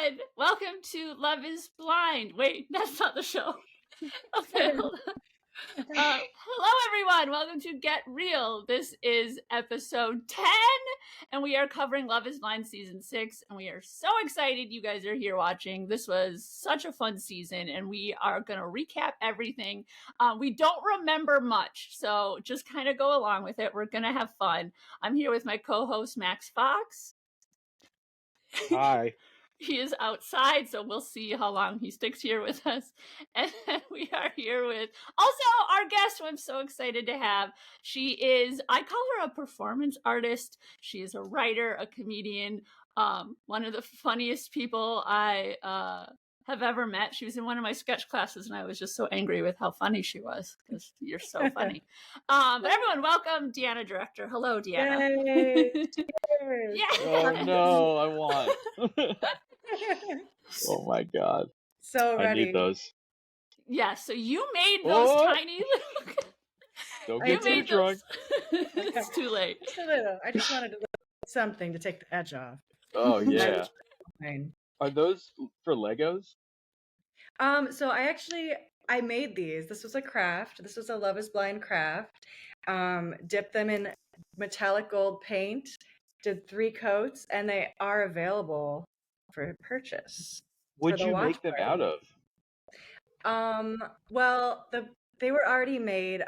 everyone! Welcome to Love is Blind. Wait, that's not the show. Okay, hold on. Hello, everyone. Welcome to Get Real. This is episode 10, and we are covering Love is Blind season 6, and we are so excited you guys are here watching. This was such a fun season, and we are going to recap everything. We don't remember much, so just kind of go along with it. We're going to have fun. I'm here with my co-host, Max Fox. Hi. He is outside, so we'll see how long he sticks here with us. And then we are here with also our guest, who I'm so excited to have. She is, I call her a performance artist. She is a writer, a comedian, one of the funniest people I have ever met. She was in one of my sketch classes, and I was just so angry with how funny she was, because you're so funny. But everyone, welcome Deanna Director. Hello, Deanna. Yay! Yeah. Oh no, I want. Oh my god. So ready. I need those. Yeah, so you made those tiny little... Don't get too drunk. It's too late. Just a little. I just wanted to something to take the edge off. Oh yeah. Are those for Legos? So I made these. This was a craft. This was a Love is Blind craft. Dipped them in metallic gold paint, did 3 coats, and they are available for purchase. What'd you make them out of? Well, they were already made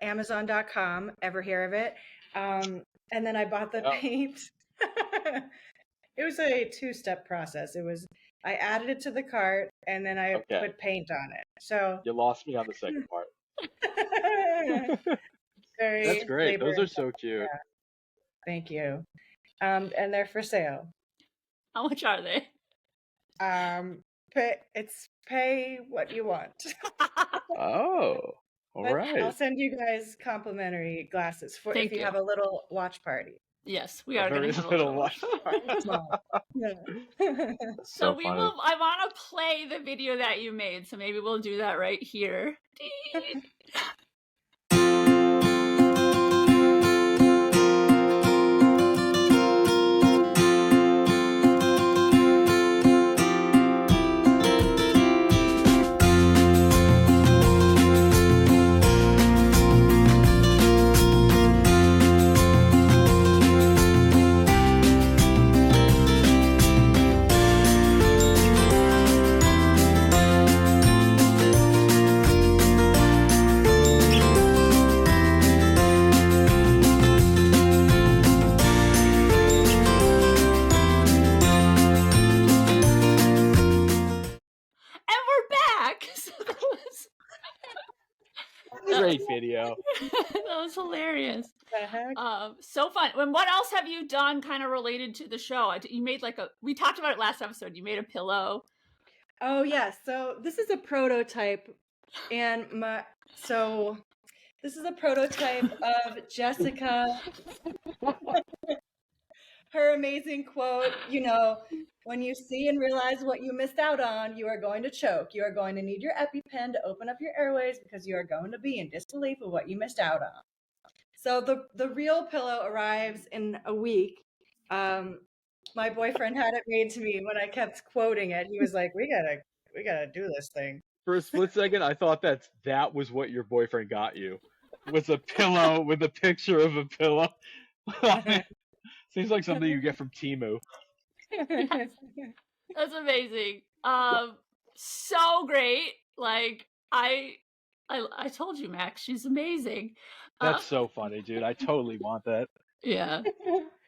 Amazon.com. Ever hear of it? And then I bought the paint. It was a 2-step process. I added it to the cart, and then I put paint on it. So you lost me on the second part. That's great. Those are so cute. Yeah. Thank you. And they're for sale. How much are they? Pay what you want. Oh, all right. I'll send you guys complimentary glasses if you have a little watch party. Yes, we are going to have a little watch party. So we will. I want to play the video that you made, so maybe we'll do that right here. Great video. That was hilarious. The heck? So fun. And what else have you done kind of related to the show? You made we talked about it last episode. You made a pillow. Oh yes. So this is a prototype, and this is a prototype of Jessica. Her amazing quote, when you see and realize what you missed out on, you are going to choke. You are going to need your EpiPen to open up your airways, because you are going to be in disbelief of what you missed out on. So the real pillow arrives in a week. My boyfriend had it made to me when I kept quoting it. He was like, we gotta do this thing. For a split second, I thought that was what your boyfriend got you. Was a pillow with a picture of a pillow. Seems like something you get from Temu. That's amazing. So great. Like I told you, Max, she's amazing. That's so funny, dude. I totally want that. Yeah.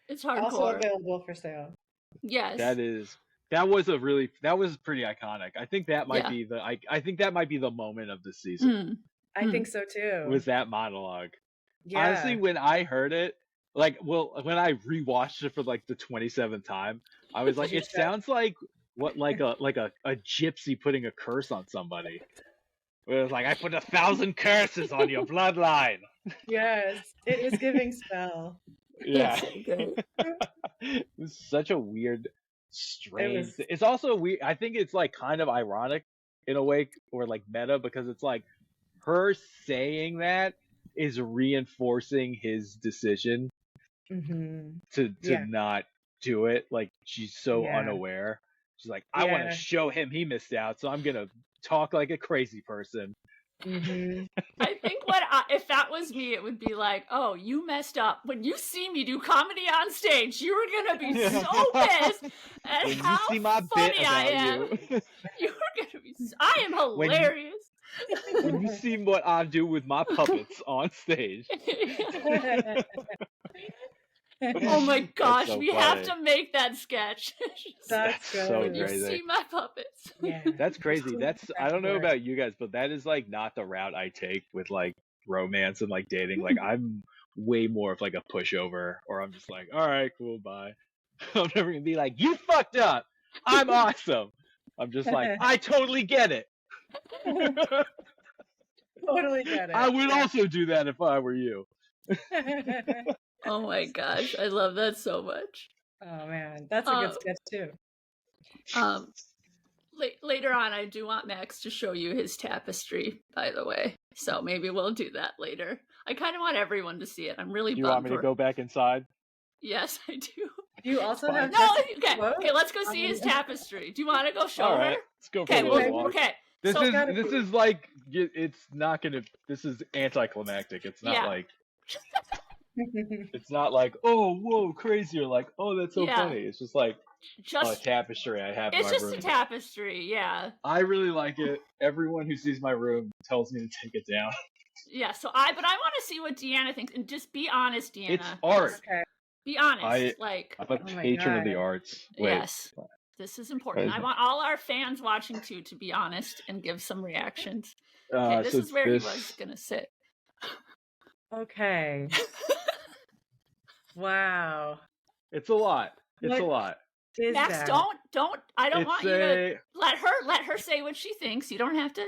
It's hardcore. Also available for sale. Yes. That was pretty iconic. I think that might be the moment of the season. I think so too. Was that monologue. Yeah. Honestly, when I heard it, when I rewatched it for the 27th time, I was like, it sounds like a gypsy putting a curse on somebody. It was like, I put 1,000 curses on your bloodline. Yes, it was giving spell. Yeah. It was such a weird, strange. It's also weird. I think it's kind of ironic in a way, or meta, because it's her saying that is reinforcing his decision to not do it. She's so unaware. She's like, I want to show him he missed out, so I'm gonna talk like a crazy person. Mm-hmm. I think if that was me, it would be like, oh, you messed up. When you see me do comedy on stage, you're gonna be so pissed at When how you see my funny bit I about am. you, You're gonna be. I am hilarious. when you see what I do with my puppets on stage. Oh my gosh, so we funny. have to make that sketch. That's so good. You crazy. see my puppets. Yeah. That's crazy. I don't know about you guys, but that is like not the route I take with like romance and like dating. Like I'm way more of like a pushover, or I'm just like, all right, cool, bye. I'm never gonna be like, you fucked up. I'm awesome. I'm just like, I totally get it. Totally get it. I would also do that if I were you. Oh my gosh, I love that so much. Oh man, that's a good sketch too. Later on, I do want Max to show you his tapestry, by the way. So maybe we'll do that later. I kind of want everyone to see it. I'm really Do you bummed. want me to go back inside? Yes, I do. Do you also have Okay, let's go see his tapestry. Do you want to go show All her? right, let's go for a little walk. Okay. This is like, it's not gonna. This is anticlimactic. It's not like. It's not like, oh, whoa, crazy, or like, oh, that's so funny. It's just like a tapestry I have in my room. It's just a tapestry, yeah. I really like it. Everyone who sees my room tells me to take it down. Yeah, but I want to see what Deanna thinks, and just be honest, Deanna. It's art. Okay. Be honest. I'm a patron of the arts. Wait. Yes. This is important. I want all our fans watching too to be honest and give some reactions. Okay, this is where he was gonna sit. Okay. Wow. It's a lot. It's a lot. Max, that? don't. I don't want you to let her say what she thinks. You don't have to.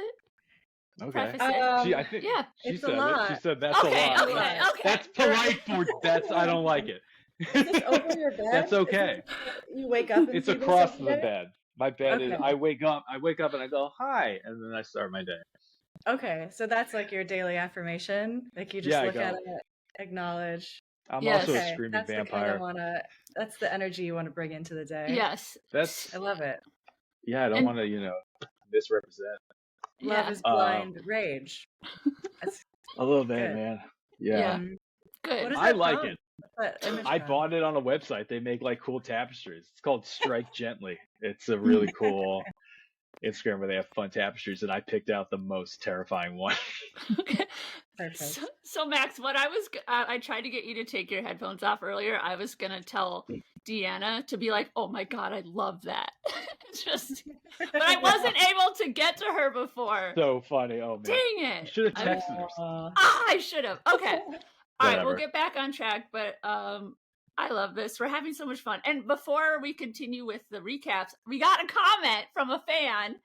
Preface it. I think she it's said a lot. it. She said that's a lot. Okay. That's polite for that's. I don't like it. Is this over your bed? That's okay. You wake up and it's see across this the bed. My bed is. I wake up and I go hi, and then I start my day. Okay, so that's like your daily affirmation. Like you just look at it, acknowledge. I'm also a screaming vampire. That's the energy you want to bring into the day. Yes. I love it. Yeah, I don't want to, misrepresent. Love is blind rage. That's a little bit, man. Yeah. Good. I like it. I bought it on a website. They make like cool tapestries. It's called Strike Gently. It's a really cool Instagram where they have fun tapestries, and I picked out the most terrifying one. Okay. Perfect. So Max, what I tried to get you to take your headphones off earlier. I was gonna tell Deanna to be like, "Oh my god, I love that." But I wasn't able to get to her before. So funny. Oh man. Dang it! You should have texted her. I should have. Okay. All right, we'll get back on track. But I love this. We're having so much fun. And before we continue with the recaps, we got a comment from a fan.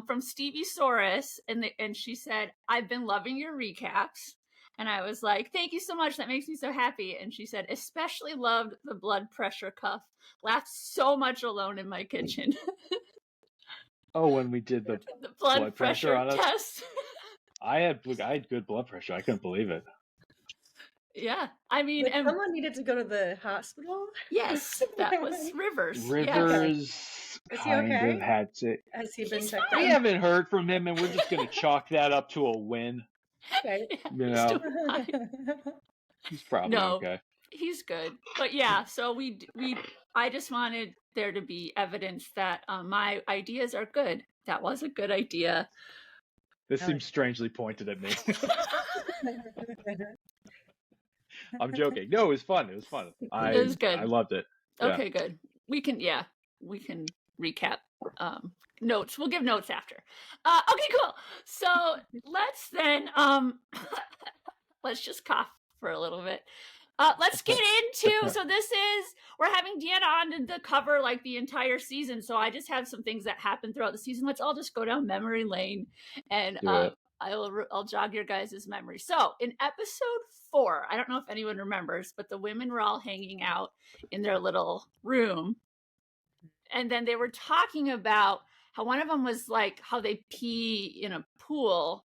From Stevie Saurus, and she said, "I've been loving your recaps," and I was like, "Thank you so much. That makes me so happy." And she said, "Especially loved the blood pressure cuff. Laughed so much alone in my kitchen." Oh, when we did the blood pressure on us? test. I had good blood pressure. I couldn't believe it. Yeah, I mean, and someone needed to go to the hospital. Yes, that was Rivers. Rivers. Is he okay? Had to. Has he been checked out? We haven't heard from him, and we're just going to chalk that up to a win. Okay. He's probably okay. He's good. But yeah, so I just wanted there to be evidence that my ideas are good. That was a good idea. This seems strangely pointed at me. I'm joking. No, it was fun. It was fun. It was good. I loved it. Okay, good. We can recap notes. We'll give notes after. Okay, cool. So let's then let's just cough for a little bit. Let's get into, so we're having Deanna on to cover like the entire season. So I just have some things that happened throughout the season. Let's all just go down memory lane and I'll jog your guys' memory. So in episode 4, I don't know if anyone remembers, but the women were all hanging out in their little room. And then they were talking about how one of them was like how they pee in a pool.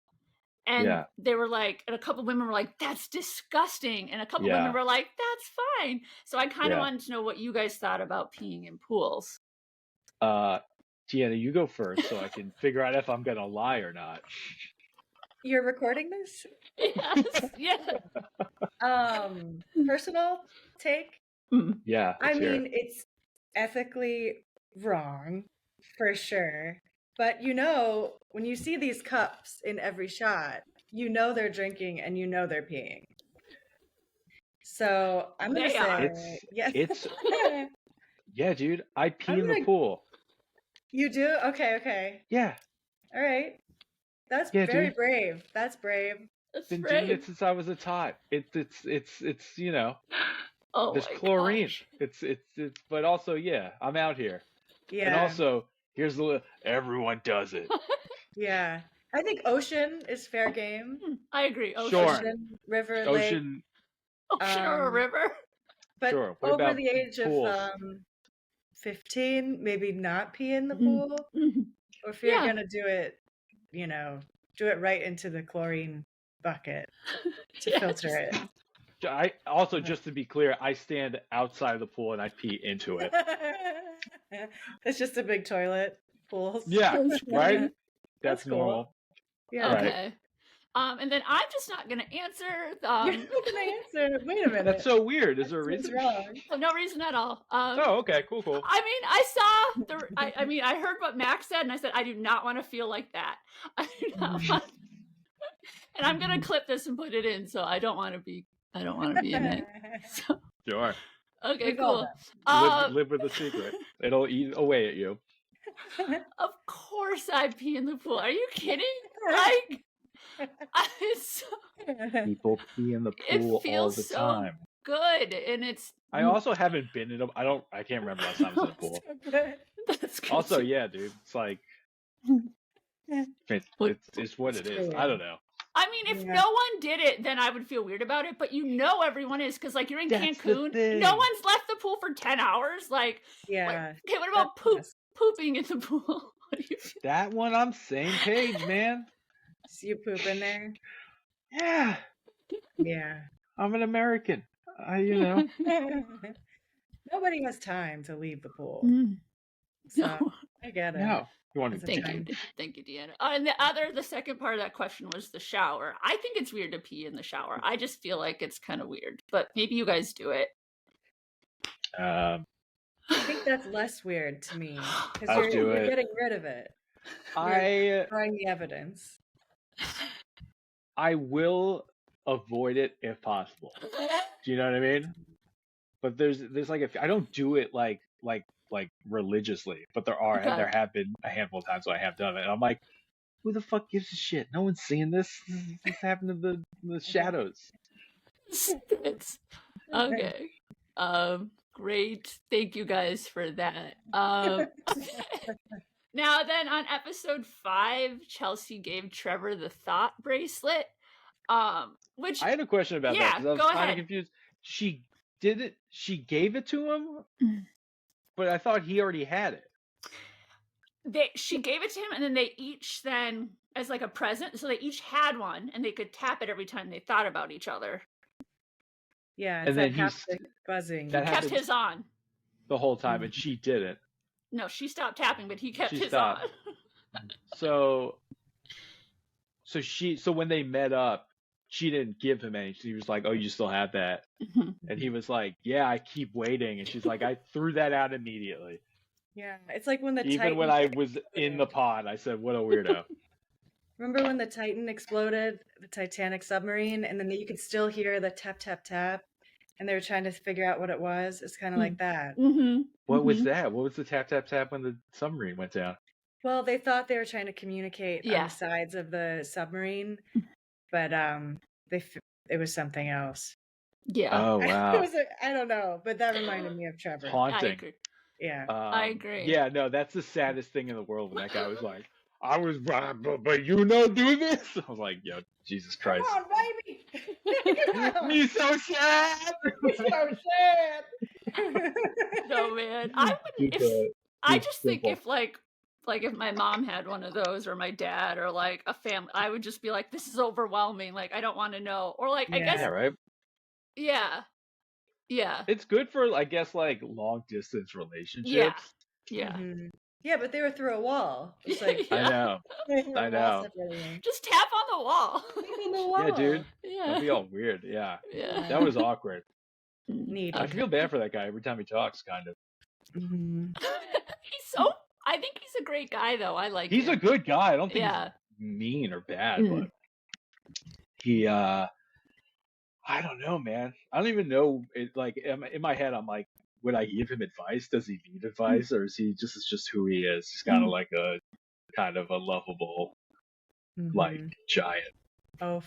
And they were like, and a couple of women were like, "That's disgusting." And a couple of women were like, "That's fine." So I kind of wanted to know what you guys thought about peeing in pools. Deanna, you go first so I can figure out if I'm gonna lie or not. You're recording this? Yes. Yeah. Personal take? Yeah. I mean, it's ethically wrong for sure. But when you see these cups in every shot, they're drinking and they're peeing. So I'm gonna say it's yeah, dude. I pee in the pool. You do? Okay. Yeah. All right. That's very brave. That's brave. Been doing it since I was a tot. It's Oh, there's chlorine. Gosh. It's but also I'm out here. Yeah. And also here's everyone does it. Yeah. I think ocean is fair game. I agree. Ocean. Sure. Ocean, river, ocean, lake. Ocean or a river. But sure. over the age of 15, maybe not pee in the pool. Or if you're gonna do it, do it right into the chlorine bucket to filter it. I also, just to be clear, I stand outside of the pool and I pee into it. It's just a big toilet pool. Yeah, right? That's cool. Normal. Yeah. Okay. Right. And then I'm just not going to answer. You're not going to answer. Wait a minute. That's so weird. Is there a reason? Wrong. No reason at all. Okay. Cool. I mean, I saw I heard what Max said, and I said, I do not want to feel like that. I do not want. And I'm going to clip this and put it in, so I don't want to be in it. So. Sure. Okay, cool. Live with the secret. It'll eat away at you. Of course I pee in the pool. Are you kidding? People pee in the pool all the time. Good, and it's. I also haven't been in a. I can't remember last time I was in a pool. That's good. Also, dude, it's like. It's what it is. I don't know. I mean, if no one did it, then I would feel weird about it. But everyone is, because you're in Cancun. No one's left the pool for 10 hours. Okay, what about pooping in the pool? What do you feel? That one, I'm same page, man. So you poop in there? Yeah. Yeah. I'm an American. Nobody has time to leave the pool. So No. I get it. No. Thank you, Deanna. And the second part of that question was the shower. I think it's weird to pee in the shower. I just feel like it's kind of weird, but maybe you guys do it. I think that's less weird to me because you're getting rid of it. You're throwing the evidence. I will avoid it if possible. Do you know what I mean? But there's I don't do it like religiously, but there have been a handful of times where I have done it, and I'm like, who the fuck gives a shit? No one's seeing this. This happened in the shadows. Okay. Great. Thank you guys for that. Now then, on episode 5, Chelsea gave Trevor the thought bracelet. Which I had a question about that because I was kind of confused. She gave it to him, but I thought he already had it. She gave it to him, and then they each then, as like a present, so they each had one, and they could tap it every time they thought about each other. Yeah, it's that haptic buzzing. He kept his on the whole time, and she didn't. No, she stopped tapping, but he kept his on. So when they met up, she didn't give him any. She was like, "Oh, you still have that?" And he was like, "Yeah, I keep waiting." And she's like, "I threw that out immediately." Yeah, it's like when when I was in the pod, I said, "What a weirdo." Remember when the Titan exploded, the Titanic submarine, and then you could still hear the tap, tap, tap, and they were trying to figure out what it was? It's kind of like that. What was that? What was the tap, tap, tap when the submarine went down? Well, they thought they were trying to communicate on the sides of the submarine, but it was something else. Yeah. Oh, wow. I don't know, but that reminded me of Trevor. It's haunting. I agree. Yeah. I agree. Yeah, no, that's the saddest thing in the world when that guy was like, I was, but do this? I was like, yo, Jesus Christ. Come on, baby. Me so sad. Me so sad. No, man. I just think if if my mom had one of those, or my dad, or like a family, I would just be like, this is overwhelming. Like, I don't want to know. Or I guess. Yeah, right. Yeah. Yeah. It's good for, I guess, like long distance relationships. Yeah. Yeah, but they were through a wall. It's like I know. I know. Just tap on the wall. On the wall. Yeah, dude. Yeah. Don't be all weird. Yeah. Yeah. That was awkward. Neat. I feel bad for that guy every time he talks, kind of. I think he's a great guy, though. I like He's him. a good guy. I don't think he's mean or bad, but he, I don't know, man. I don't even know. Like, in my head, I'm like, would I give him advice? Does he need advice? Or is he just who he is? He's kind of like a lovable, like, giant. Are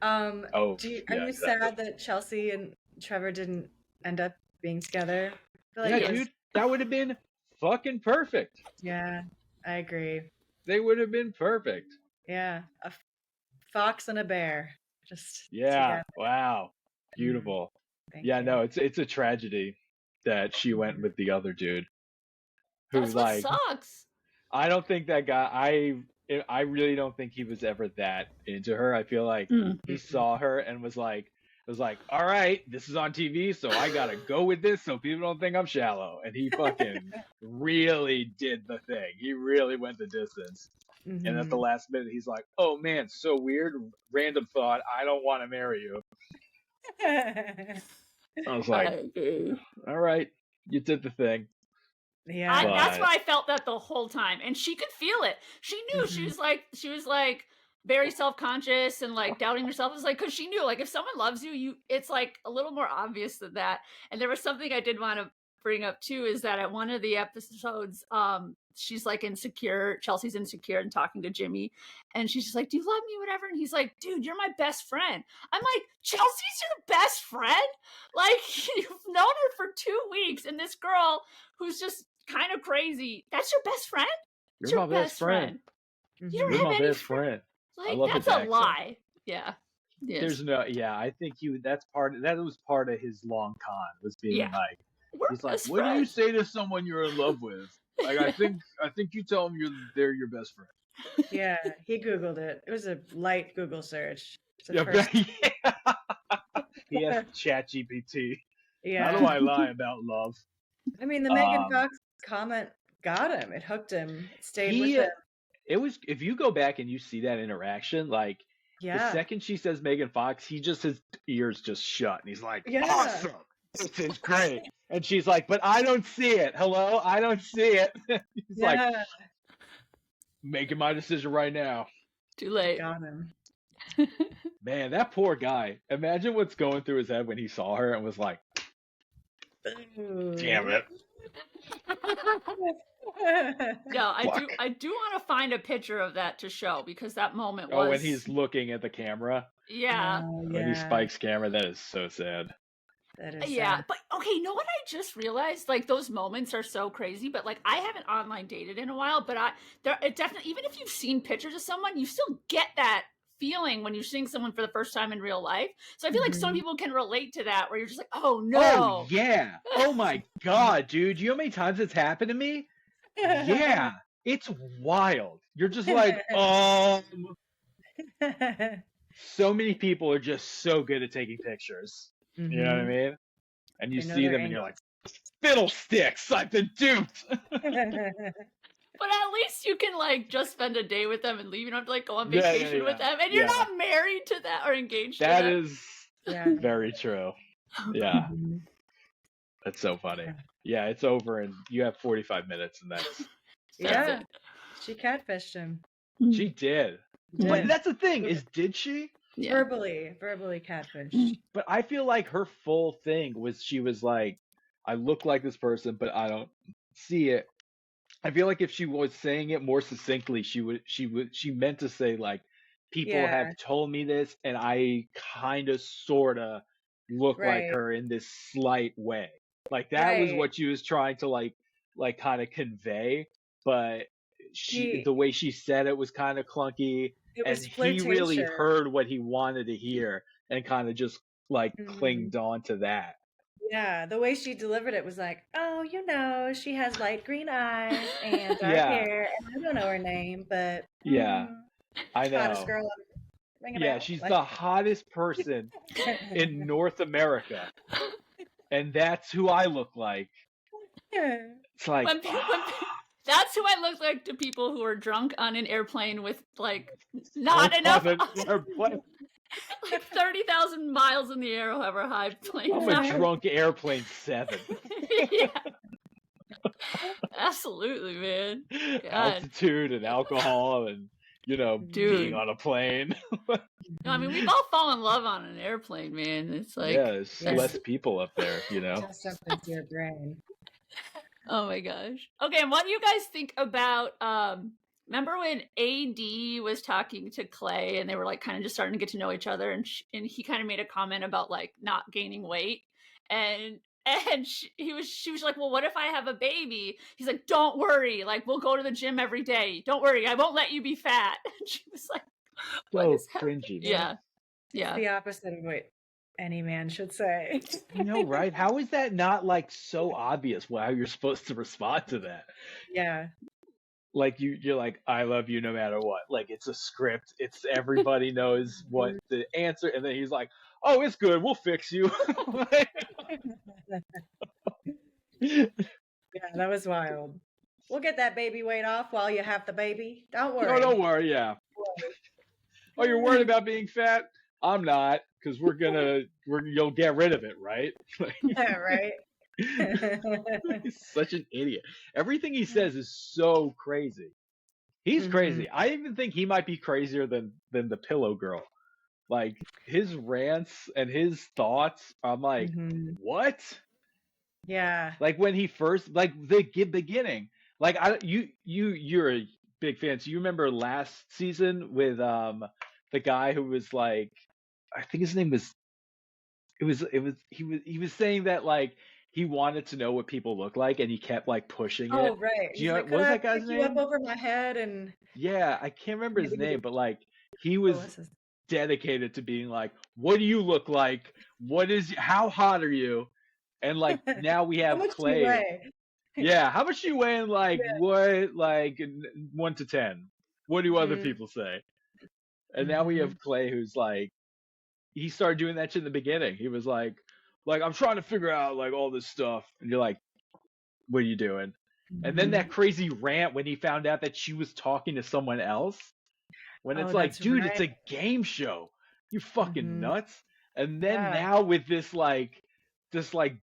you sad that Chelsea and Trevor didn't end up being together? Dude, that would have been fucking perfect. Yeah, I agree. They would have been perfect. Yeah, a fox and a bear. Just together. Wow, beautiful. Thank you. No, it's a tragedy that she went with the other dude. That's what sucks. I don't think that guy. I really don't think he was ever that into her. I feel like he saw her and was like, all right, this is on TV, so I gotta go with this so people don't think I'm shallow. And he fucking really did the thing. He really went the distance. And at the last minute, he's like, oh man, so weird, random thought, I don't want to marry you. I was like, all right, you did the thing. Yeah, that's what I felt that the whole time, and she could feel it. She knew. She was like very self-conscious and like doubting herself. It was like, because she knew, like, if someone loves you, it's like a little more obvious than that. And there was something I did want to bring up too, is that at one of the episodes, she's like insecure. Chelsea's insecure and talking to Jimmy, and she's just like, "Do you love me?" Whatever. And he's like, "Dude, you're my best friend." I'm like, Chelsea's your best friend? Like, you've known her for 2 weeks, and this girl who's just kind of crazy, that's your best friend? You're my best friend. You don't You're have my any best friend. Like, I love that's his a accent. lie. Yeah. Yes. There's no. Yeah, I think that was part of his long con, was being like, he's like, what do you say to someone you're in love with? Like, I think you tell them they're your best friend. Yeah, he Googled it. It was a light Google search. He has ChatGPT. Yeah. How do I lie about love? I mean, the Megan Fox comment got him. It hooked him. It stayed with him. It was, if you go back and you see that interaction, like, the second she says Megan Fox, his ears just shut, and he's like, awesome, this is great. And she's like, but I don't see it. Hello, I don't see it. He's like, making my decision right now. Too late. Got him. Man, that poor guy. Imagine what's going through his head when he saw her and was like, damn it. No, I do want to find a picture of that to show, because that moment was... Oh, when he's looking at the camera? Yeah. When he spikes camera, that is so sad. That is yeah, sad. but okay, you know what I just realized? Like, those moments are so crazy, but like, I haven't online dated in a while, but it definitely, even if you've seen pictures of someone, you still get that feeling when you're seeing someone for the first time in real life. So I feel like some people can relate to that, where you're just like, oh no. Oh yeah. Oh my god, dude. You know how many times it's happened to me? Yeah. It's wild. You're just like, so many people are just so good at taking pictures. You know what I mean? And you see them and you're like, fiddlesticks, I've been duped. But at least you can like just spend a day with them and leave. You don't have to like go on vacation with them, and you're not married to that or engaged. That to is very true. Yeah, that's so funny. Yeah, it's over, and you have 45 minutes, and that's she catfished him. She did. But that's the thing, is did she? Yeah. Verbally catfished. But I feel like her full thing was, she was like, I look like this person, but I don't see it. I feel like if she was saying it more succinctly, she meant to say, like, people have told me this, and I kind of sort of look like her in this slight way. Like, that was what she was trying to like kind of convey, but the way she said it was kind of clunky, and he really heard what he wanted to hear and kind of just like clinged on to that. Yeah, the way she delivered it was like, oh, you know, she has light green eyes and dark hair, and I don't know her name, but I know. Hottest girl ever. She's the hottest person in North America, and that's who I look like. It's like, That's who I look like to people who are drunk on an airplane with like not enough, Airplane. like 30,000 miles in the air, however high planes I'm are. a drunk airplane 7. Yeah. Absolutely, man. God. Altitude and alcohol and, Dude. being on a plane. No, I mean, we've all fallen in love on an airplane, man. It's like, yeah, there's less people up there, Just something to your brain. Oh my gosh. Okay, and what do you guys think about remember when AD was talking to Clay and they were like kind of just starting to get to know each other, and he kind of made a comment about like not gaining weight, and she was like, well, what if I have a baby? He's like, don't worry, like we'll go to the gym every day. Don't worry, I won't let you be fat. And she was like, so cringy. Man. Yeah. It's the opposite of what any man should say. I know, right? How is that not like so obvious how you're supposed to respond to that? Yeah. Like you're like, I love you no matter what. Like it's a script. It's everybody knows what the answer, and then he's like, oh, it's good. We'll fix you. Yeah, that was wild. We'll get that baby weight off while you have the baby. Don't worry. No, don't worry. Yeah. Oh, you're worried about being fat? I'm not, because you'll get rid of it, right? Yeah, right. He's such an idiot. Everything he says is so crazy. He's crazy. I even think he might be crazier than the Pillow Girl. Like his rants and his thoughts, I'm like, what? Yeah. Like when he first, like the beginning, like you're a big fan. So you remember last season with the guy who was like, I think his name was, he was saying that like he wanted to know what people look like and he kept like pushing it. Oh, right. Do you know, what was that guy's name? You up over my head and yeah, I can't remember his name, but like he was dedicated to being like, what do you look like? How hot are you? And like now we have Clay. Yeah, how much do you weigh? And like what, like 1 to 10? What do other people say? And now we have Clay, who's like, he started doing that shit in the beginning. He was like I'm trying to figure out like all this stuff, and you're like, what are you doing? And then that crazy rant when he found out that she was talking to someone else. When it's like, dude, it's a game show. You fucking nuts. And then now with this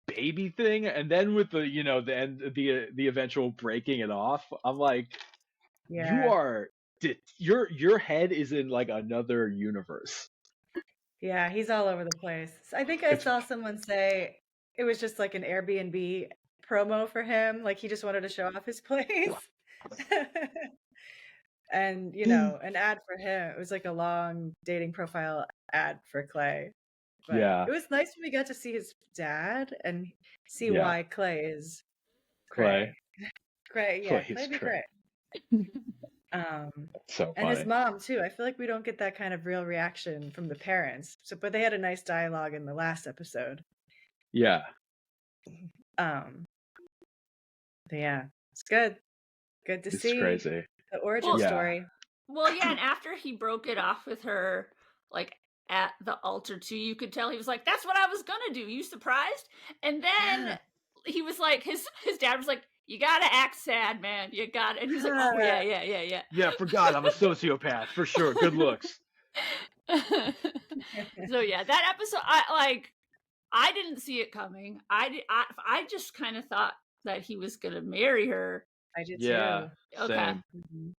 baby thing, and then with the the eventual breaking it off, I'm like, your head is in like another universe. Yeah, he's all over the place. I think I saw someone say it was just like an Airbnb promo for him, like he just wanted to show off his place. And an ad for him. It was like a long dating profile ad for Clay. But it was nice when we got to see his dad and see why Clay is Clay. Maybe Clay. So and his mom too. I feel like we don't get that kind of real reaction from the parents. But they had a nice dialogue in the last episode. Yeah. But yeah, it's good. Good to see. It's crazy. The origin story. Well, yeah, and after he broke it off with her, like at the altar too, you could tell he was like, "That's what I was gonna do. You surprised?" And then he was like, his dad was like, "You gotta act sad, man. You gotta." And he's like, "Oh yeah." Yeah, forgot I'm a sociopath for sure. Good looks. So yeah, that episode, I didn't see it coming. I just kind of thought that he was gonna marry her. I did too. Yeah. Okay. Same.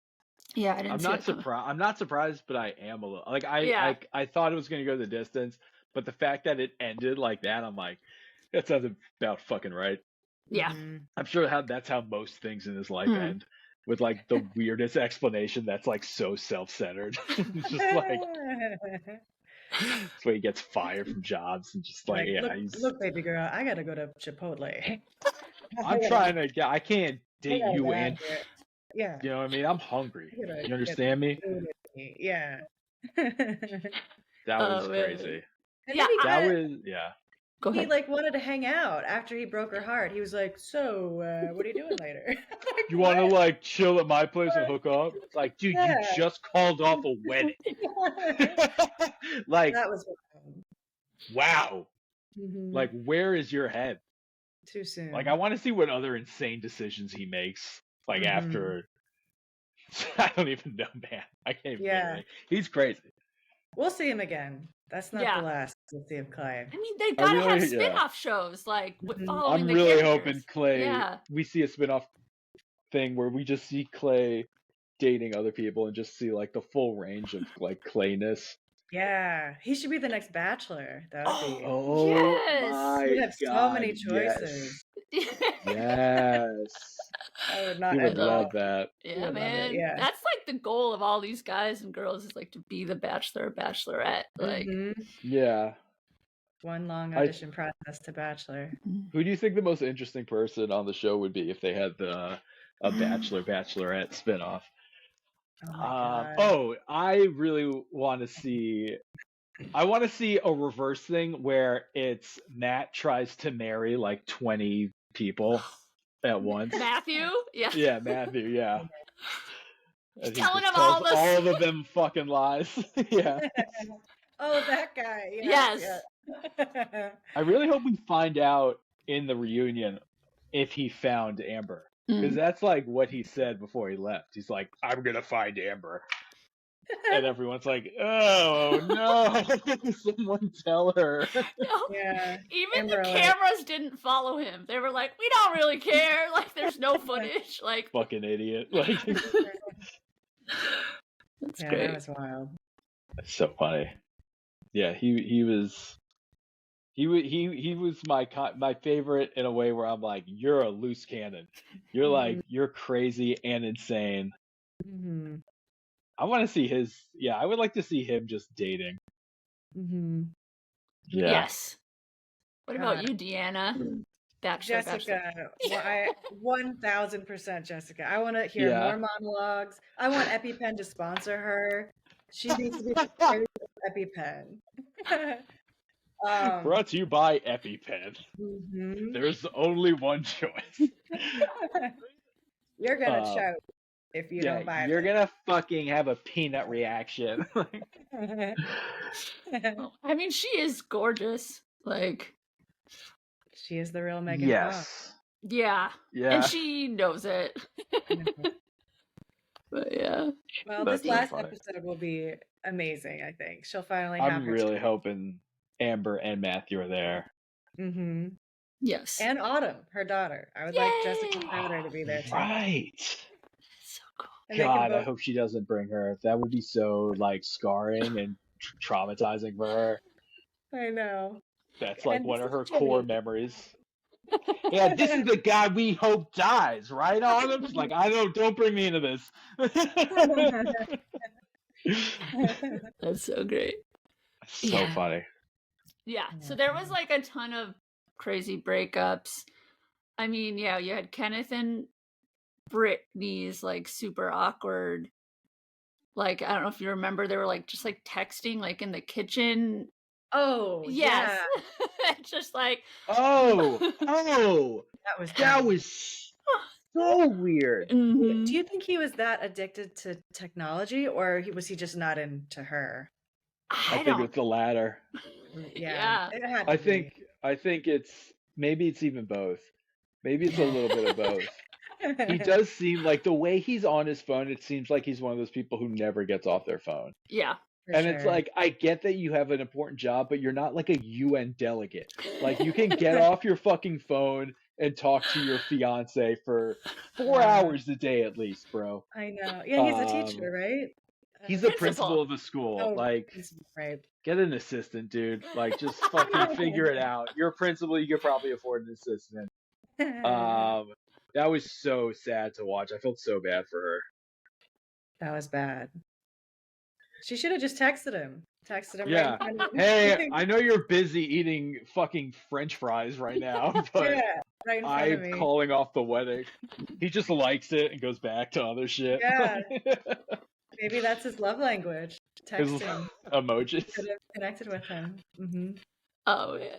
Yeah, I didn't. I'm not surprised. I'm not surprised, but I am a little like I thought it was going to go the distance, but the fact that it ended like that, I'm like, that sounds about fucking right. Yeah. I'm sure that's how most things in his life end, with like the weirdest explanation that's like so self-centered. It's just like that's why he gets fired from jobs and just like look, baby girl, I gotta go to Chipotle. I'm trying to get. I can't date you in. Yeah. You know what I mean? I'm hungry. You understand me? Yeah. That was crazy. Go ahead. He like wanted to hang out after he broke her heart. He was like, "So, what are you doing later? Like, you want to like chill at my place and hook up?" It's like, dude, you just called off a wedding. Like that was wow. Like, where is your head? Too soon. Like, I want to see what other insane decisions he makes. Like after, I don't even know, man. I can't even think. He's crazy. We'll see him again. That's not the last we'll see of Clay. I mean, they gotta have spin-off shows like following the really characters. hoping Clay. We see a spin-off thing where we just see Clay dating other people and just see like the full range of like Clayness. Yeah, he should be the next Bachelor. That would be. Oh my We'd have God, so many choices. Yes. I would not. You would love that. Yeah, man. That's like the goal of all these guys and girls is like to be the Bachelor or Bachelorette. Like, yeah. One long audition process to Bachelor. Who do you think the most interesting person on the show would be if they had a Bachelor Bachelorette spinoff? I really want to see. I want to see a reverse thing where it's Matt tries to marry like 20 people at once. Matthew? Yeah. Yeah, Matthew, yeah. He's telling him all of them fucking lies. Yeah. Oh, that guy. Yes. Yeah. I really hope we find out in the reunion if he found Amber. Because that's like what he said before he left. He's like, I'm going to find Amber. And everyone's like, oh, no. Someone tell her. No. Yeah. Even Amber, the cameras didn't follow him. They were like, we don't really care. Like, there's no footage. Like, fucking idiot. Like, that's great. That was wild. That's so funny. Yeah, he was my favorite in a way where I'm like, you're a loose cannon. You're like, you're crazy and insane. Mm-hmm. I want to see his. Yeah, I would like to see him just dating. Mm-hmm. Yeah. Yes. What about you, Deanna? Jessica. Well, 1000% Jessica. I want to hear more monologues. I want EpiPen to sponsor her. She needs to be the face of EpiPen. Brought to you by EpiPen. There's only one choice. You're gonna choke if you don't buy it. You're gonna fucking have a peanut reaction. I mean, she is gorgeous. Like, she is the real Megan. Yes. Yeah. And she knows it. But yeah. Well, this last episode will be amazing. I think she'll finally have. I'm really hoping Amber and Matthew are there. Mm-hmm. Yes. And Autumn, her daughter. I would like Jessica's daughter to be there too. Right. So cool. God, I hope she doesn't bring her. That would be so like scarring and traumatizing for her. I know. That's like one of her core memories. Yeah, this is the guy we hope dies, right, Autumn? Like, don't bring me into this. That's so great. So funny. Yeah, so there was like a ton of crazy breakups. I mean, you had Kenneth and Brittany's like super awkward. Like, I don't know if you remember, they were like just like texting like in the kitchen. Oh, yes. Yeah. Just like that was so weird. Mm-hmm. Do you think he was that addicted to technology, or was he just not into her? I think it's the latter. Yeah. I think it's maybe it's even both. Maybe it's a little bit of both. He does seem like the way he's on his phone, it seems like he's one of those people who never gets off their phone. Yeah. And it's like, I get that you have an important job, but you're not like a UN delegate. Like, you can get off your fucking phone and talk to your fiance for 4 hours a day at least, bro. I know. Yeah, he's a teacher, right? He's the principal of the school. Oh, like, right. Get an assistant, dude. Like, just fucking figure it out. You're a principal, you could probably afford an assistant. That was so sad to watch. I felt so bad for her. That was bad. She should have just texted him. Yeah. Right. Hey, I know you're busy eating fucking French fries right now, but right I'm calling off the wedding. He just likes it and goes back to other shit. Yeah. Maybe that's his love language. Texting. Emojis. Could have connected with him. Mm-hmm. Oh, man.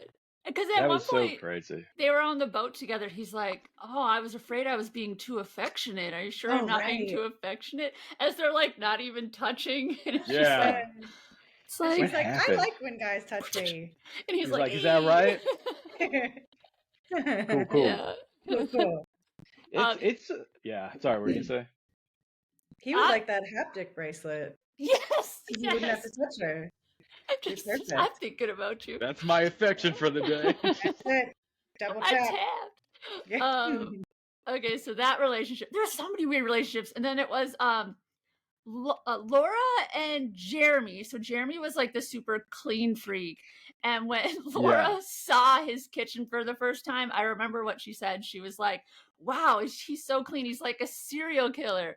Because at one point, so crazy. They were on the boat together. He's like, "Oh, I was afraid I was being too affectionate. Are you sure I'm not being too affectionate?" As they're like not even touching. And it's just like, she's like, "I like when guys touch me." And he's like, "Is that right?" Cool. Yeah. Cool. It's yeah. Sorry, what were you say? He would like that haptic bracelet. Yes, You wouldn't have to touch her. I'm thinking about you. That's my affection for the day. That's it. Double I'm tap. tapped. Okay, so that relationship. There were so many weird relationships, and then it was Laura and Jeramey. So Jeramey was like the super clean freak, and when Laura saw his kitchen for the first time, I remember what she said. She was like, "Wow, he's so clean. He's like a serial killer."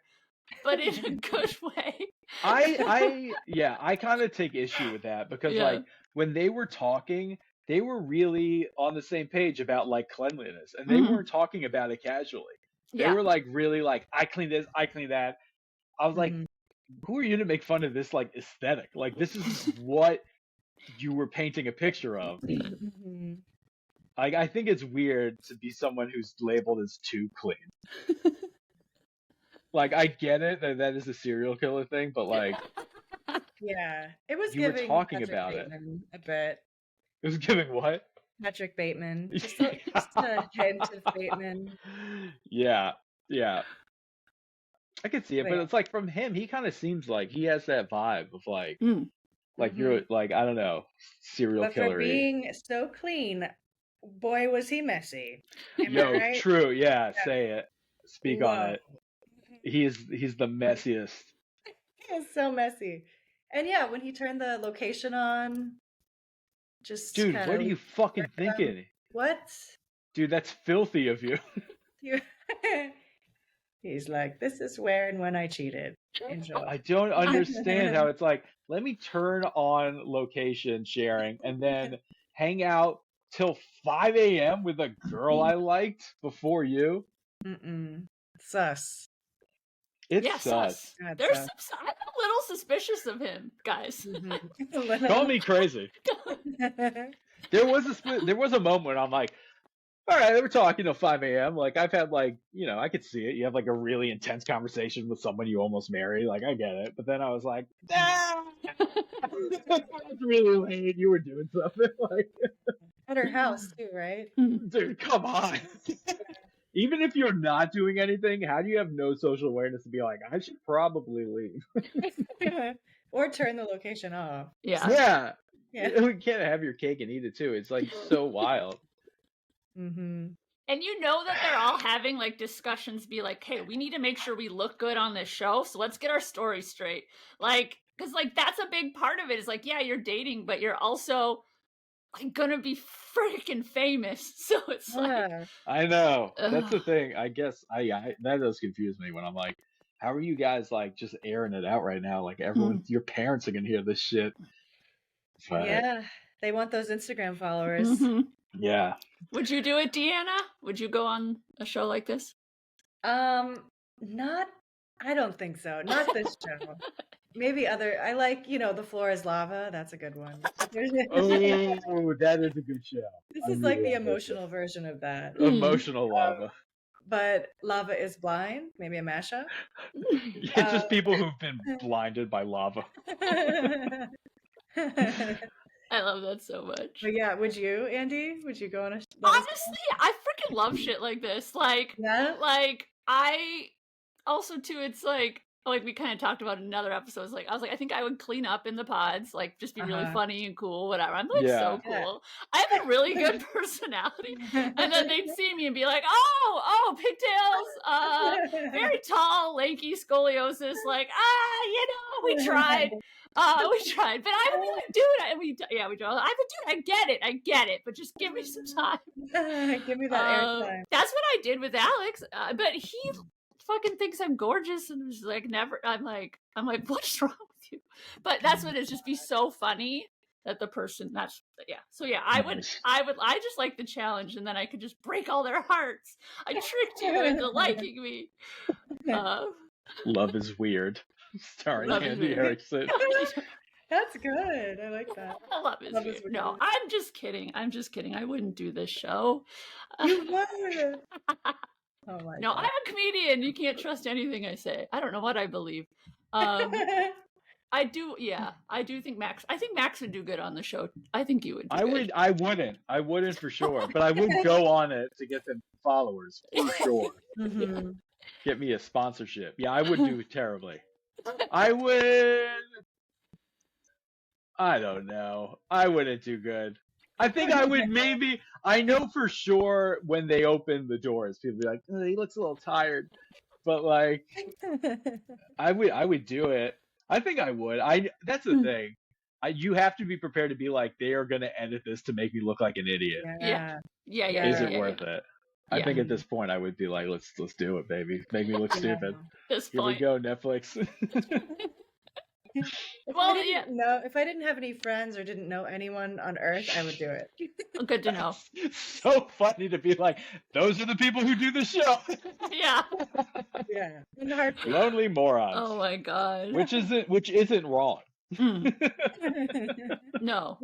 But in a good way. I kind of take issue with that because like when they were talking, they were really on the same page about like cleanliness, and they weren't talking about it casually. They were like really like, I clean this, I clean that. I was like, who are you to make fun of this like aesthetic? Like this is what you were painting a picture of. Like I think it's weird to be someone who's labeled as too clean. Like, I get it that is a serial killer thing, but like, yeah, it was you giving were talking Patrick about Bateman a bit. It was giving what? Patrick Bateman, just a hint of Bateman. Yeah. I could see it, but it's like from him, he kind of seems like he has that vibe of like, like you're like, I don't know, serial killer. But for being so clean, boy, was he messy. Yo, right? True, yeah, say it. Speak on it. He's the messiest. He is so messy. And yeah, when he turned the location on, just dude, what are you fucking thinking? What? Dude, that's filthy of you. He's like, this is where and when I cheated. Enjoy. I don't understand how it's like, let me turn on location sharing and then hang out till 5 a.m. with a girl I liked before you. Sus. It's sus. There's I'm a little suspicious of him, guys. Call me crazy. There was a moment when I'm like, all right, we're talking till 5 a.m. Like I've had like, you know, I could see it. You have like a really intense conversation with someone you almost marry. Like I get it. But then I was like, it's really late. You were doing something like at her house too, right? Dude, come on. Even if you're not doing anything, how do you have no social awareness to be like, I should probably leave? Or turn the location off. Yeah. You can't have your cake and eat it too. It's like so wild. And you know that they're all having like discussions, be like, hey, we need to make sure we look good on this show, so let's get our story straight. Like, because like that's a big part of it is like, yeah, you're dating, but you're also like gonna be freaking famous. So it's like, I know that's the thing. I guess I that does confuse me when I'm like, how are you guys like just airing it out right now? Like everyone, your parents are gonna hear this shit. But... yeah, they want those Instagram followers. Yeah. Would you do it, Deanna? Would you go on a show like this? Not. I don't think so. Not this show. Maybe other. I like, you know, The Floor is Lava. That's a good one. Oh, that is a good show. This is like the emotional version of that. Emotional lava. But Lava is Blind. Maybe a mashup. It's just people who've been blinded by lava. I love that so much. But yeah, would you, Andy? Would you go on a? Honestly, I freaking love shit like this. Like, like I also too. It's like we kind of talked about in another episode. Like I was like, I think I would clean up in the pods, like just be really funny and cool, whatever. I'm like so cool. I have a really good personality, and then they'd see me and be like, oh, pigtails, very tall, lanky, scoliosis. Like, you know, we tried. We tried, but I would be like, dude, we do. I would, dude, I get it, but just give me some time. Give me that airtime. That's what I did with Alex, but he fucking thinks I'm gorgeous and was like, never. I'm like, what's wrong with you? But that's what it is. Just be so funny that the person. So yeah, I just like the challenge, and then I could just break all their hearts. I tricked you into liking me. Love is weird. Starring Andy Erikson. That's good. I like that. Love is weird. No, I'm just kidding. I wouldn't do this show. You would. Oh my God. I'm a comedian. You can't trust anything I say. I don't know what I believe. I do think Max would do good on the show. I think you would do good. I wouldn't for sure, but I would go on it to get them followers for sure. Mm-hmm. Get me a sponsorship. Yeah, I would do terribly. I don't know. I wouldn't do good. I think I would maybe. I know for sure when they open the doors, people be like, oh, he looks a little tired. But like, I would do it. I think I would. That's the thing. You have to be prepared to be like, they are going to edit this to make me look like an idiot. Yeah. Is it worth it? I think at this point I would be like, let's do it, baby. Make me look stupid. Here we go, Netflix. If I didn't have any friends or didn't know anyone on Earth, I would do it. Good to know. So funny to be like, those are the people who do the show. Yeah. Yeah. Lonely morons. Oh my god. Which isn't wrong. No.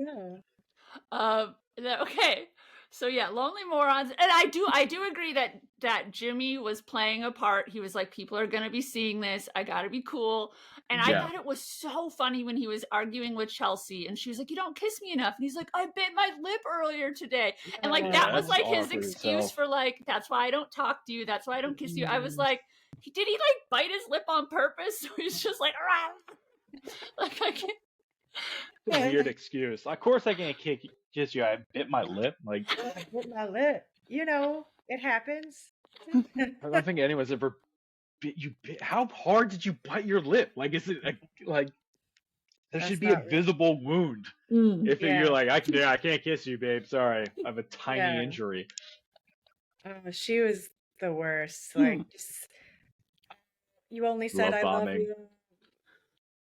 Okay. So yeah, lonely morons, and I do agree that Jimmy was playing a part. He was like, people are gonna be seeing this. I gotta be cool. And I thought it was so funny when he was arguing with Chelsea, and she was like, "You don't kiss me enough," and he's like, "I bit my lip earlier today," and like that was like his excuse for like, that's why I don't talk to you. That's why I don't kiss you. I was like, did he like bite his lip on purpose? So he's just like, like I can't. Weird excuse. Of course I can't kiss you. I bit my lip. Like I bit my lip. You know, it happens. I don't think anyone's ever bit you. How hard did you bite your lip? Like, is it like there should be a visible wound? If you're like, I can't kiss you, babe. Sorry, I have a tiny injury. Oh, she was the worst. Like, just, you only said I love you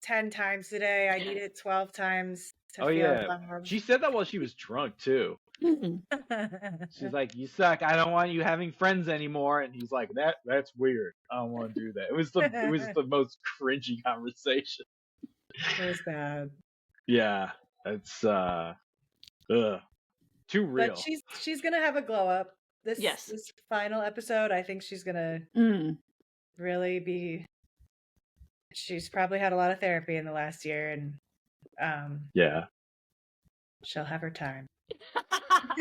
10 times today. I need it 12 times to feel loved. She said that while she was drunk too. She's like, you suck. I don't want you having friends anymore. And he's like, that's weird. I don't want to do that. It was the most cringy conversation. It was bad. Yeah, it's too real. But she's gonna have a glow up. This final episode, I think she's gonna really be. She's probably had a lot of therapy in the last year, and she'll have her time.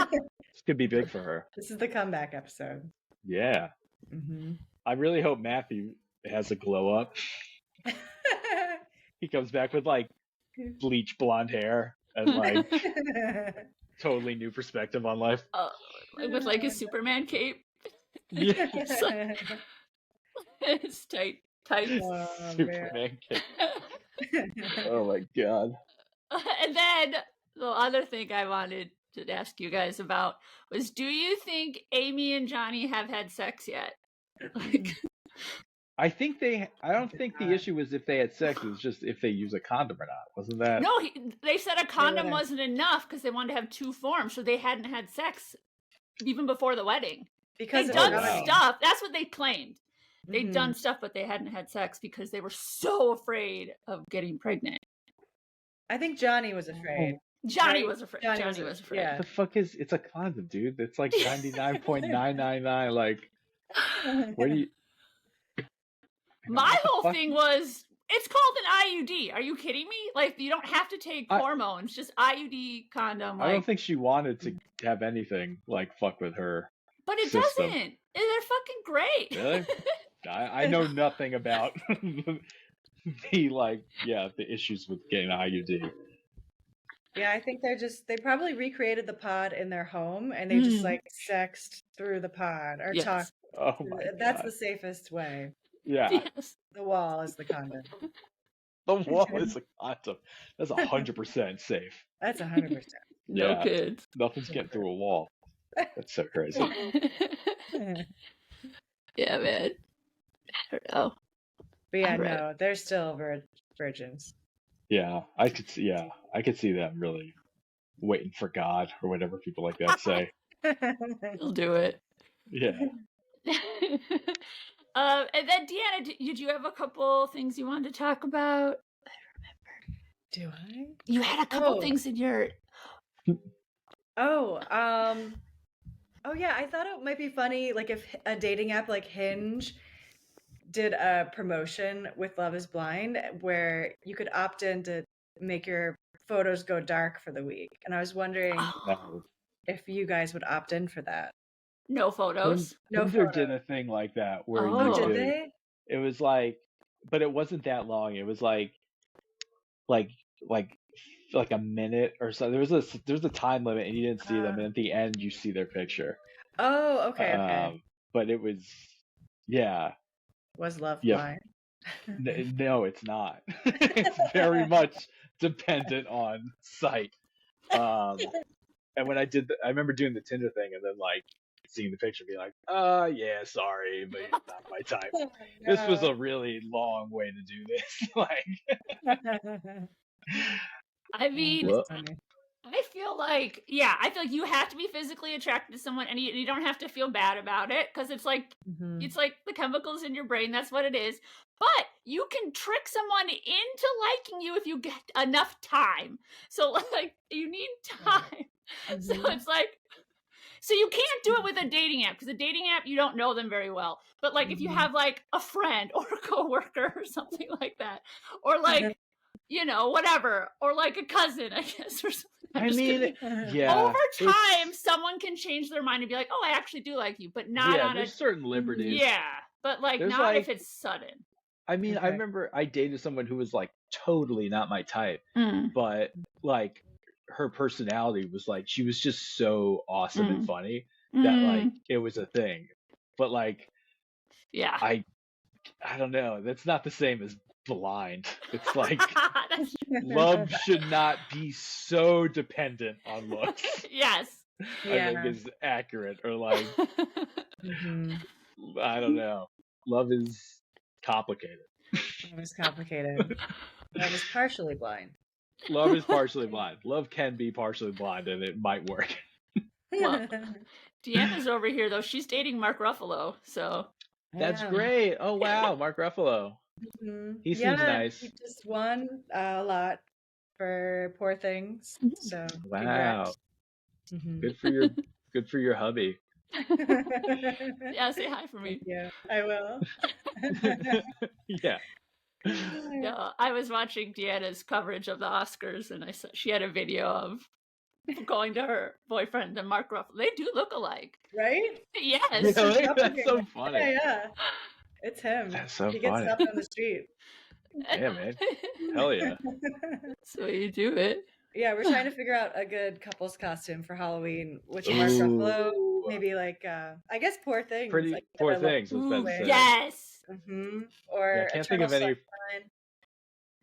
This could be big for her. This is the comeback episode. Yeah. Mm-hmm. I really hope Matthew has a glow up. He comes back with like bleach blonde hair and like totally new perspective on life. With like a Superman cape. Yeah. It's tight. Superman cape. Oh my god. And then the other thing I wanted to ask you guys about was, do you think Amy and Johnny have had sex yet? I don't think the issue was if they had sex, it was just if they use a condom or not. Wasn't that? No, they said a condom wasn't enough because they wanted to have two forms, so they hadn't had sex even before the wedding. Because they'd done stuff. That's what they claimed. They'd done stuff, but they hadn't had sex because they were so afraid of getting pregnant. I think Johnny was afraid. Johnny was afraid. Johnny was afraid. Yeah. The fuck it's a condom, dude. It's like 99.999. Like, what do you? My whole thing was, it's called an IUD. Are you kidding me? Like, you don't have to take hormones. Just IUD condom. I don't think she wanted to have anything like fuck with her. But it doesn't. They're fucking great. Really? I know nothing about the issues with getting an IUD. Yeah, I think they probably recreated the pod in their home and they just like sexed through the pod or talked. Oh my God. That's the safest way. Yeah. Yes. The wall is the condom. The wall is the condom. That's 100% safe. That's 100%. No kids. Nothing's getting through a wall. That's so crazy. Yeah, man. I don't know. But yeah, no, they're still virgins. Yeah, I could see them really waiting for God or whatever people like that say. He'll do it. Yeah. And then Deanna, did you have a couple things you wanted to talk about? I don't remember. Do I? You had a couple things in your. Oh yeah, I thought it might be funny, like if a dating app like Hinge did a promotion with Love is Blind where you could opt in to make your photos go dark for the week. And I was wondering if you guys would opt in for that. No photos. Tinder did a thing like that where Oh, you did they? It was like, but it wasn't that long. It was like a minute or so. There was a time limit, and you didn't see them. And at the end, you see their picture. Oh, okay. But it was, yeah. Was Love blind? No, it's not. It's very much dependent on site. And when I remember doing the Tinder thing, and then like seeing the picture, and being like, yeah, sorry, but it's not my type. No. This was a really long way to do this. Like, I mean, I feel like you have to be physically attracted to someone, and you don't have to feel bad about it, because it's like it's like the chemicals in your brain. That's what it is. But you can trick someone into liking you if you get enough time. So like you need time. So it's like, so you can't do it with a dating app, because a dating app, you don't know them very well. But like if you have like a friend or a coworker or something like that, or like whatever, or like a cousin, I guess, or something. I mean, yeah. Over time, someone can change their mind and be like, "Oh, I actually do like you," but not on there's certain liberties. Yeah, but like There's not if it's sudden. I mean, I remember I dated someone who was like totally not my type, but like her personality was like, she was just so awesome and funny that like it was a thing. But like, yeah, I don't know. That's not the same as blind. It's like love should not be so dependent on looks. Yes. I think is accurate. Or like, I don't know. Love is complicated. Love is complicated. Love is partially blind. Love is partially blind. Love can be partially blind, and it might work. Well, Deanna's over here though. She's dating Mark Ruffalo, so that's great. Oh wow, Mark Ruffalo. He seems nice. He just won a lot for Poor Things. So wow, good for your hubby. Yeah, say hi for me. Yeah, I will. Yeah. Yeah, I was watching Deanna's coverage of the Oscars, and I saw she had a video of going to her boyfriend and Mark Ruffalo. They do look alike, right? Yes. Really? That's so funny. Yeah. It's him. That's so he gets funny. stopped on the street. Yeah, man. Hell yeah. So you do it. Yeah, we're trying to figure out a good couple's costume for Halloween, which Mark Ruffalo, maybe like, I guess Poor Things. Pretty like, Poor Things. Yes. Or I can't think of any.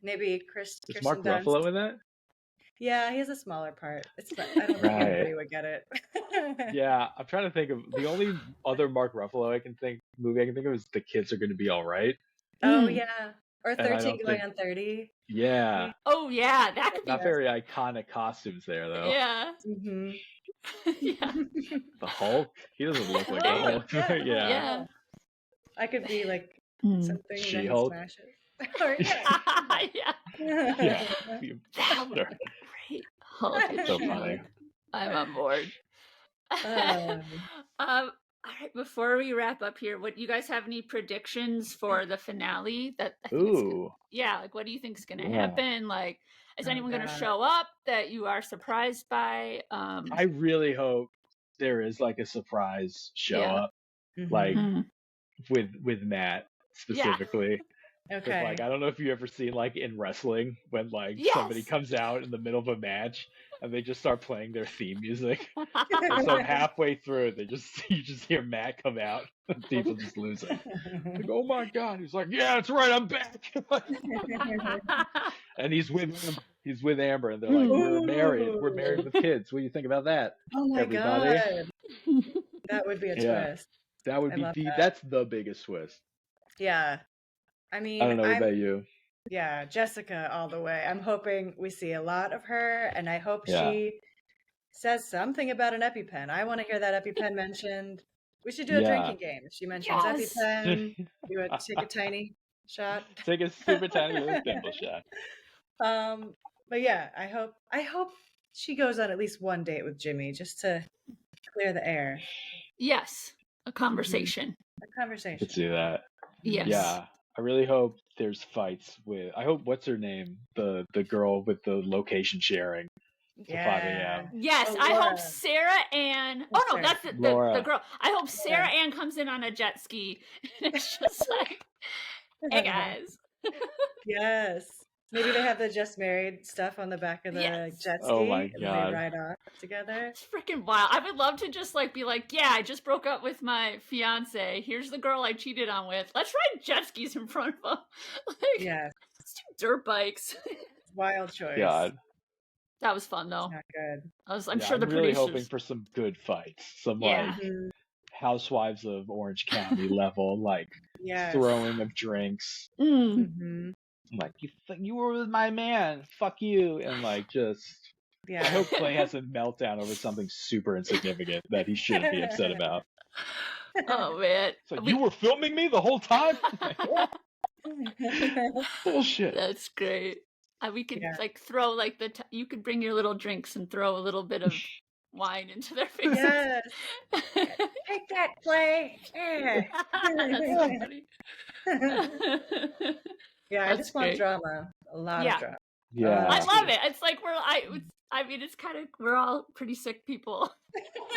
Maybe Kristen Mark Dunst. Ruffalo in that? Yeah, he has a smaller part. It's not, I don't think anybody would get it. Yeah, I'm trying to think of the only other Mark Ruffalo movie I can think of is The Kids Are Gonna Be Alright. Oh yeah, or 13 Going on 30. Yeah. Oh yeah, that could be not very iconic costumes there though. Yeah. Yeah. The Hulk. He doesn't look like the Hulk. Yeah. I could be like something She-Hulk. that smashes. Or, yeah. That would be great. Hulk. So funny. I'm on board. All right, before we wrap up here, what you guys have any predictions for the finale? That I think like what do you think is going to happen? Like, is anyone going to show up that you are surprised by? I really hope there is like a surprise show up, like with Matt specifically. Okay. Like, I don't know if you ever seen like in wrestling when like somebody comes out in the middle of a match and they just start playing their theme music. And so halfway through, you just hear Matt come out and people just lose it. Like, oh my god! He's like, yeah, that's right, I'm back. And he's with Amber, and they're like, we're married with kids. What do you think about that? Oh my everybody? God, that would be a twist. That would be that's the biggest twist. Yeah. I mean, I don't know about you. Yeah, Jessica all the way. I'm hoping we see a lot of her, and I hope she says something about an EpiPen. I want to hear that EpiPen mentioned. We should do a drinking game. If she mentions EpiPen, you would take a tiny shot. Take a super tiny little dimple shot. But yeah, I hope she goes on at least one date with Jimmy just to clear the air. Yes, a conversation. A conversation. Could see that. Yes. Yeah. I really hope there's fights with. I hope what's her name, the girl with the location sharing till 5 a.m. Yes, Oh, I hope Laura. Sarah Ann. Oh no, Sarah. that's the Laura. girl. I hope Sarah Laura. Ann comes in on a jet ski. It's just like, hey guys. Yes. Maybe they have the just married stuff on the back of the Yes. jet ski Oh my and they God. ride off together. It's freaking wild. I would love to just like be like, yeah, I just broke up with my fiance. Here's the girl I cheated on with. Let's ride jet skis in front of them. Like, Yes. let's do dirt bikes. Wild choice. God. That was fun though. Not good. I'm sure the I'm really producers. hoping for some good fights. Some Yeah. like Mhm. Housewives of Orange County level, like Yes. throwing of drinks. Mm. Mhm. Like you were with my man, fuck you, and like just. I Yeah. hope Clay has a meltdown over something super insignificant that he shouldn't be upset about. Oh man. So you were filming me the whole time? Yes. Bullshit. That's great. We could Yeah. like throw like you could bring your little drinks and throw a little bit of wine into their faces. Yes. Take that, Clay. Yeah. That's so funny. Yeah, I That's just want great. drama. A lot Yeah. of drama. Yeah. I love it. It's like I mean, it's kind of we're all pretty sick people.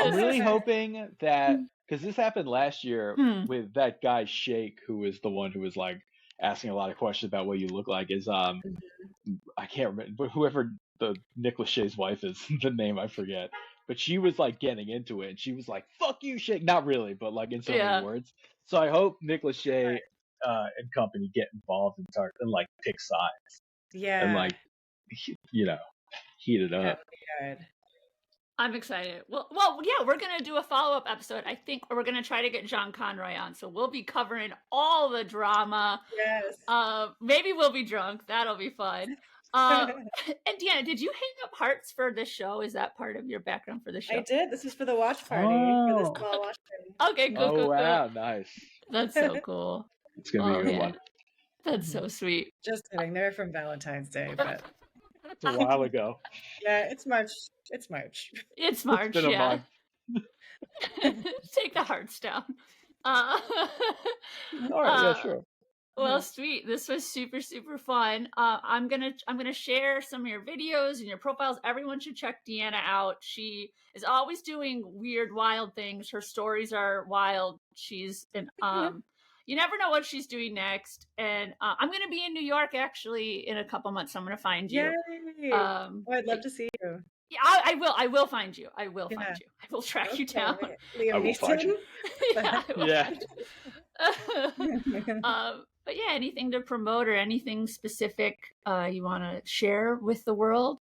I'm really hoping that because this happened last year Hmm. with that guy Shake, who was the one who was like asking a lot of questions about what you look like. Is I can't remember, but whoever the Nick Lachey's wife is, the name I forget. But she was like getting into it, and she was like, "Fuck you, Shake." Not really, but like in so many words. So I hope Nick Lachey and company get involved and start and like pick sides Yeah. and like heat it That up. would be good. I'm excited. Well, yeah, we're gonna do a follow-up episode. I think we're gonna try to get John Conroy on, so we'll be covering all the drama. Yes. Maybe we'll be drunk. That'll be fun. And Deanna, did you hang up hearts for this show? Is that part of your background for the show? I did. This is for the watch party. For the Oh. small watch party. Okay, cool. Wow, nice. That's so cool. It's gonna be a good one. That's so sweet. Just kidding. They're from Valentine's Day, but It's a while ago. yeah, it's March. It's March. It's March, It's been a month. Take the hearts down. All right, yeah, sure. Well, sweet. This was super, super fun. I'm gonna share some of your videos and your profiles. Everyone should check Deanna out. She is always doing weird, wild things. Her stories are wild. She's an you never know what she's doing next. And I'm gonna be in New York actually in a couple months. So I'm gonna find you. Yay. I'd love to see you. Yeah, I will find you. I will find you. I will track you down. Liam I will find you. Yeah. Yeah. But yeah, anything to promote or anything specific you want to share with the world?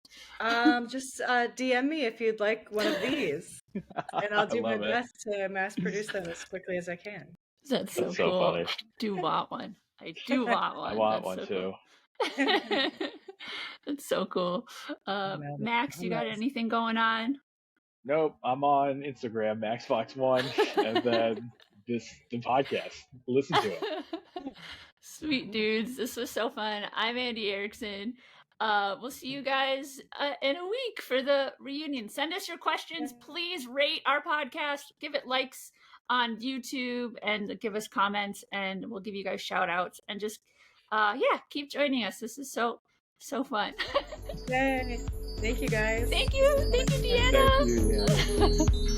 Just DM me if you'd like one of these, and I'll do my love it. best to mass produce them as quickly as I can. That's so That's so cool. funny. I do want one. I do want one. I want That's one so too. Cool. That's so cool. Max, you got anything going on? Nope, I'm on Instagram, MaxFox1, and then the podcast. Listen to it. Sweet dudes, this was so fun. I'm Andy Erikson. We'll see you guys in a week for the reunion. Send us your questions. Please rate our podcast. Give it likes on YouTube and give us comments, and we'll give you guys shout outs. And just, keep joining us. This is so fun. Yay. Thank you, guys. Thank you, Deanna. Thank you, Deanna.